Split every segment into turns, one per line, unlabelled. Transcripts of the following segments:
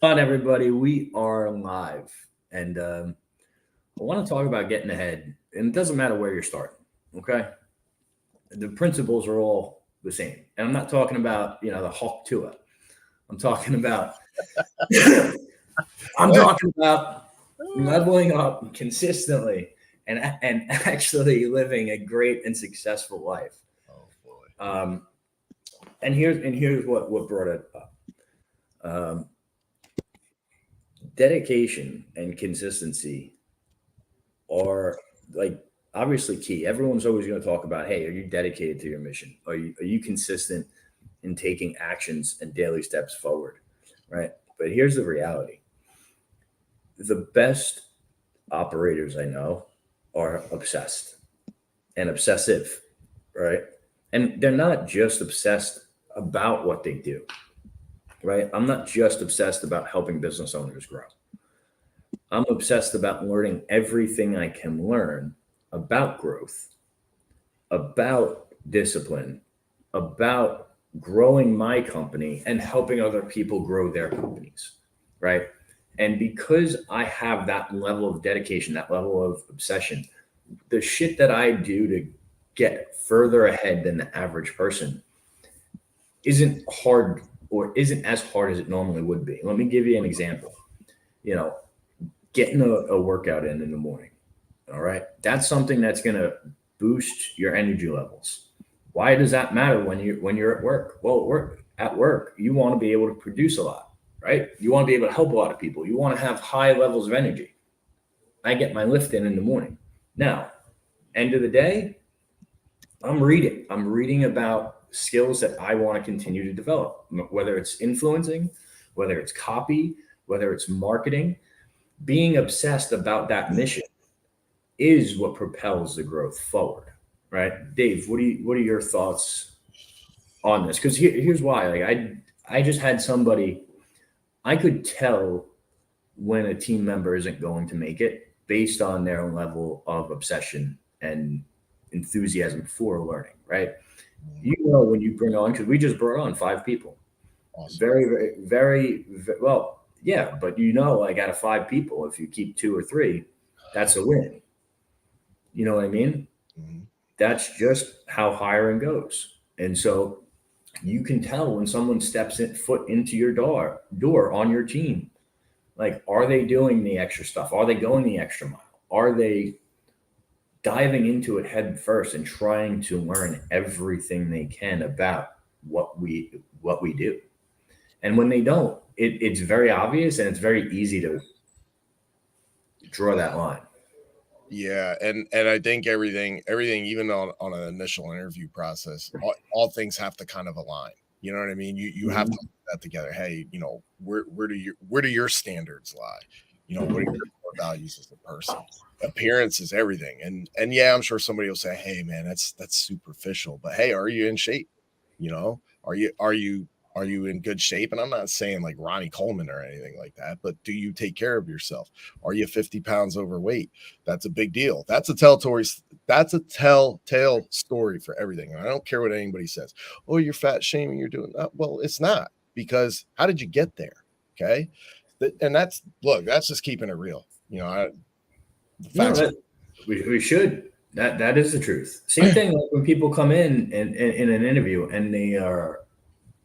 on, everybody? We are live, and I want to talk about getting ahead. And it doesn't matter where you're starting. Okay, the principles are all the same. And I'm not talking about the Hawk Tua. I'm talking about I'm talking about leveling up consistently and actually living a great and successful life.
Oh boy.
Um, and here's what brought it up. Um, Dedication and consistency are like obviously key. Everyone's always going to talk about, hey, are you dedicated to your mission? Are you consistent in taking actions and daily steps forward? Right. But here's the reality. The best operators I know are obsessed and obsessive, right? And they're not just obsessed about what they do, right? I'm not just obsessed about helping business owners grow. I'm obsessed about learning everything I can learn about growth, about discipline, about growing my company and helping other people grow their companies, right? And because I have that level of dedication, that level of obsession, the shit that I do to get further ahead than the average person isn't hard or isn't as hard as it normally would be. Let me give you an example. You know, getting a workout in the morning. All right. That's something that's going to boost your energy levels. Why does that matter when you're at work? Well, at work, you want to be able to produce a lot, right? You want to be able to help a lot of people. You want to have high levels of energy. I get my lift in the morning. Now, end of the day, I'm reading. I'm reading about skills that I want to continue to develop, whether it's influencing, whether it's copy, whether it's marketing. Being obsessed about that mission is what propels the growth forward, right? Dave, what are your thoughts on this? Because here's why. Like I just had somebody. I could tell when a team member isn't going to make it based on their level of obsession and enthusiasm for learning, right? You know when you bring on, because we just brought on 5 people.
Awesome.
Very, very, very, well, yeah, but like out of 5 people, if you keep 2 or 3, that's a win. You know what I mean?
Mhm.
That's just how hiring goes. And so you can tell when someone steps foot into your door on your team. Like, are they doing the extra stuff? Are they going the extra mile? Are they diving into it head first and trying to learn everything they can about what we do? And when they don't, it's very obvious and it's very easy to draw that line.
Yeah, and I think everything even on an initial interview process, all things have to kind of align. You know what I mean? You have to
Mhm.
put that together. Hey, where do your standards lie? What are your core values as a person? Appearance is everything. And yeah, I'm sure somebody will say, "Hey man, that's superficial." But hey, are you in shape? Are you in good shape? And I'm not saying like Ronnie Coleman or anything like that, but do you take care of yourself? Are you 50 pounds overweight? That's a big deal. That's a telltale story for everything. And I don't care what anybody says. Oh, you're fat shaming, you're doing that. Well, it's not, because how did you get there? Okay. And that's just keeping it real. The
No,
facts.
that we should. That is the truth. Same thing like when people come in an interview and they are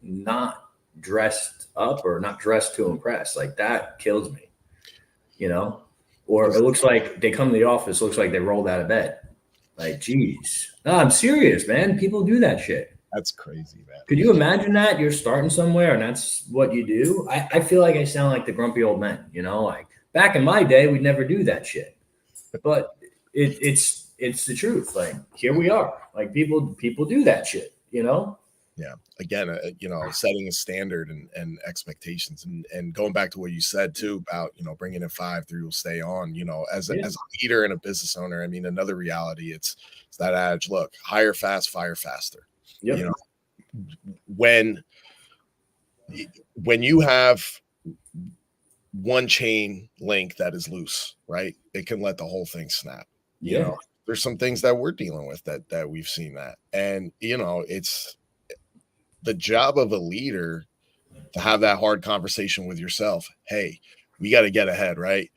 not dressed up or not dressed to impress. Like that kills me, you know? Or it looks like they come to the office, looks like they rolled out of bed. Like, geez. No, I'm serious, man. People do that shit.
That's crazy,
Could
man.
you imagine that? You're starting somewhere and that's what you do? I feel like I sound like the grumpy old men, like back in my day, we'd never do that shit. But it's the truth. Like here we are. Like people do that shit.
Yeah. Again, setting a standard and expectations, and going back to what you said too about bringing in 5 through will stay on.
Yeah.
As a leader and a business owner, I mean, another reality. It's that adage. Look, hire fast, fire faster. You
Yep.
know, when when you have one chain link that is loose, right? It can let the whole thing snap. You
Yeah.
know, there's some things that we're dealing with that we've seen that, and it's the job of a leader to have that hard conversation with yourself. Hey, we got to get ahead, right?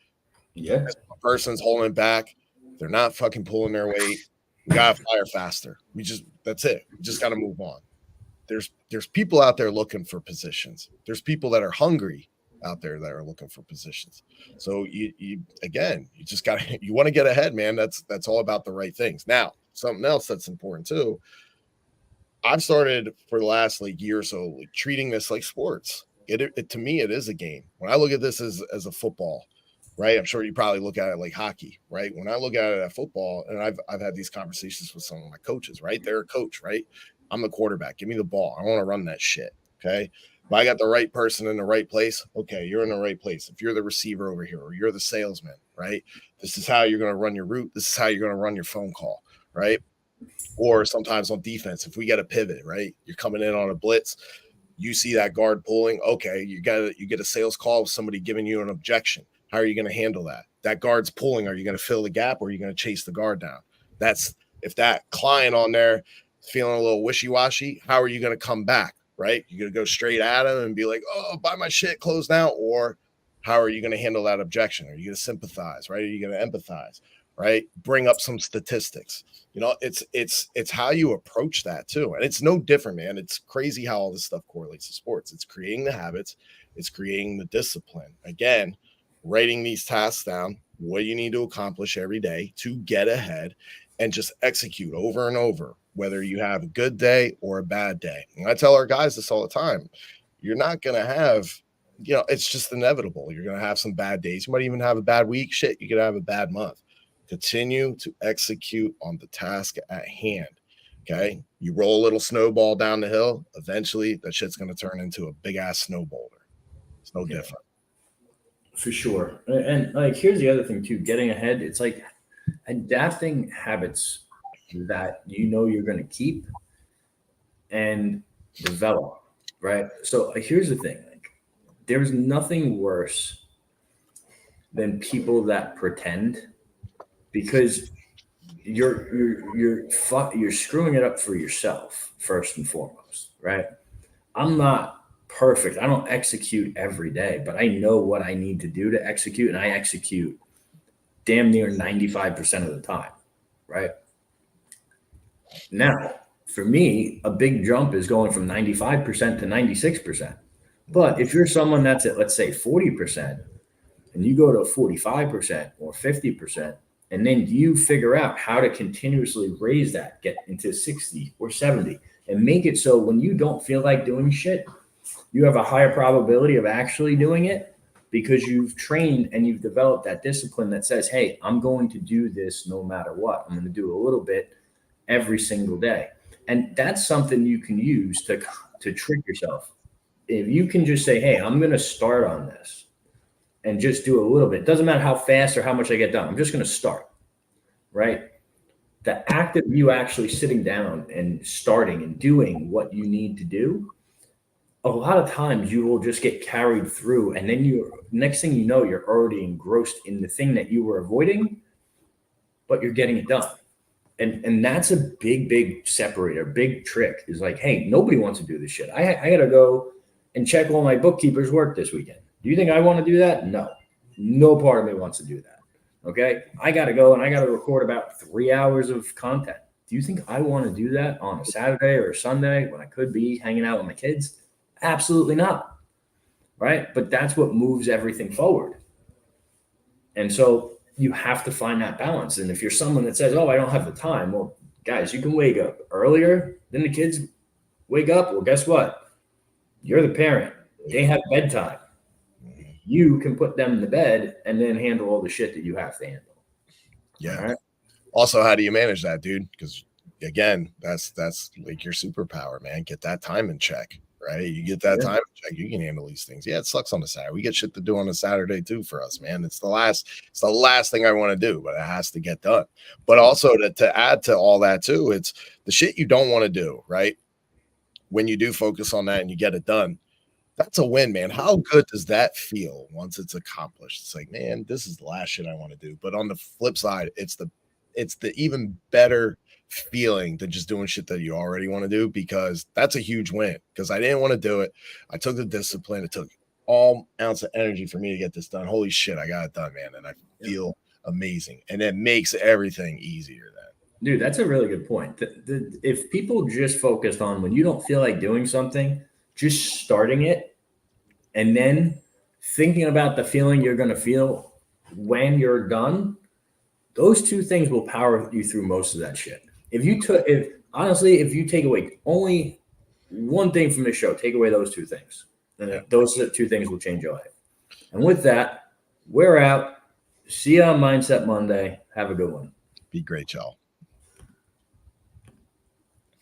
Yeah.
If a person's holding back, they're not fucking pulling their weight. We got to fire faster. That's it. We just got to move on. There's people out there looking for positions. There's people that are hungry out there that are looking for positions. So you just got to, you want to get ahead, man. That's all about the right things. Now, something else that's important too. I've started for the last like year or so, like treating this like sports. It to me, it is a game. When I look at this as a football, right? I'm sure you probably look at it like hockey, right? When I look at it at football, and I've had these conversations with some of my coaches, right? They're a coach, right? I'm the quarterback. Give me the ball. I want to run that shit. Okay. If I got the right person in the right place, okay, you're in the right place. If you're the receiver over here or you're the salesman, right? This is how you're going to run your route. This is how you're going to run your phone call, right? Or sometimes on defense, if we get a pivot, right? You're coming in on a blitz, you see that guard pulling, okay, you get a sales call with somebody giving you an objection. How are you going to handle that? That guard's pulling, are you going to fill the gap or are you going to chase the guard down? That's if that client on there is feeling a little wishy-washy, how are you going to come back, right? You're going to go straight at him and be like, oh, buy my shit, close now, or how are you going to handle that objection? Are you going to sympathize, right? Are you going to empathize, right? Bring up some statistics. You know, it's how you approach that too. And it's no different, man. It's crazy how all this stuff correlates to sports. It's creating the habits. It's creating the discipline. Again, writing these tasks down, what you need to accomplish every day to get ahead and just execute over and over, whether you have a good day or a bad day. And I tell our guys this all the time. You're not going to have, you know, it's just inevitable. You're going to have some bad days. You might even have a bad week. Shit, you could have a bad month. Continue to execute on the task at hand. Okay. You roll a little snowball down the hill. Eventually, that shit's going to turn into a big ass snow boulder. It's no different.
For sure. And like, here's the other thing too, getting ahead. It's like adapting habits that you know you're going to keep and develop. Right. So here's the thing. Like, there's nothing worse than people that pretend, because you're screwing it up for yourself first and foremost, right? I'm not perfect. I don't execute every day, but I know what I need to do to execute, and I execute damn near 95% of the time, right? Now, for me, a big jump is going from 95% to 96%. But if you're someone that's at, let's say, 40%, and you go to 45% or 50%, and then you figure out how to continuously raise that, get into 60 or 70, and make it so when you don't feel like doing shit, you have a higher probability of actually doing it because you've trained and you've developed that discipline that says, hey, I'm going to do this no matter what. I'm going to do a little bit every single day. And that's something you can use to trick yourself. If you can just say, hey, I'm going to start on this and just do a little bit. Doesn't matter how fast or how much I get done. I'm just going to start, right? The act of you actually sitting down and starting and doing what you need to do, a lot of times you will just get carried through. And then next thing you know, you're already engrossed in the thing that you were avoiding, but you're getting it done. And that's a big separator, big trick is like, hey, nobody wants to do this shit. I got to go and check all my bookkeeper's work this weekend. Do you think I want to do that? No part of me wants to do that. Okay. I got to go and I got to record about 3 hours of content. Do you think I want to do that on a Saturday or a Sunday when I could be hanging out with my kids? Absolutely not. Right. But that's what moves everything forward. And so you have to find that balance. And if you're someone that says, oh, I don't have the time. Well, guys, you can wake up earlier than the kids wake up. Well, guess what? You're the parent. They have bedtime. You can put them in the bed and then handle all the shit that you have to handle.
Yeah. Right? Also, how do you manage that, dude? Because again, that's like your superpower, man. Get that time in check, right? You get that time in check, you can handle these things. Yeah, it sucks on the Saturday. We get shit to do on a Saturday too for us, man. It's the last thing I want to do, but it has to get done. But also to add to all that too, it's the shit you don't want to do, right? When you do focus on that and you get it done, that's a win, man. How good does that feel once it's accomplished? It's like, man, this is the last shit I want to do. But on the flip side, it's the it's the even better feeling than just doing shit that you already want to do, because that's a huge win. Because I didn't want to do it. I took the discipline. It took all ounce of energy for me to get this done. Holy shit, I got it done, man. And I feel amazing. And it makes everything easier then.
Dude, that's a really good point. If people just focused on when you don't feel like doing something, just starting it and then thinking about the feeling you're going to feel when you're done, those two things will power you through most of that shit. If you take away only one thing from this show, take away those two things, then those two things will change your life. And with that, we're out. See you on Mindset Monday. Have a good one.
Be great, y'all.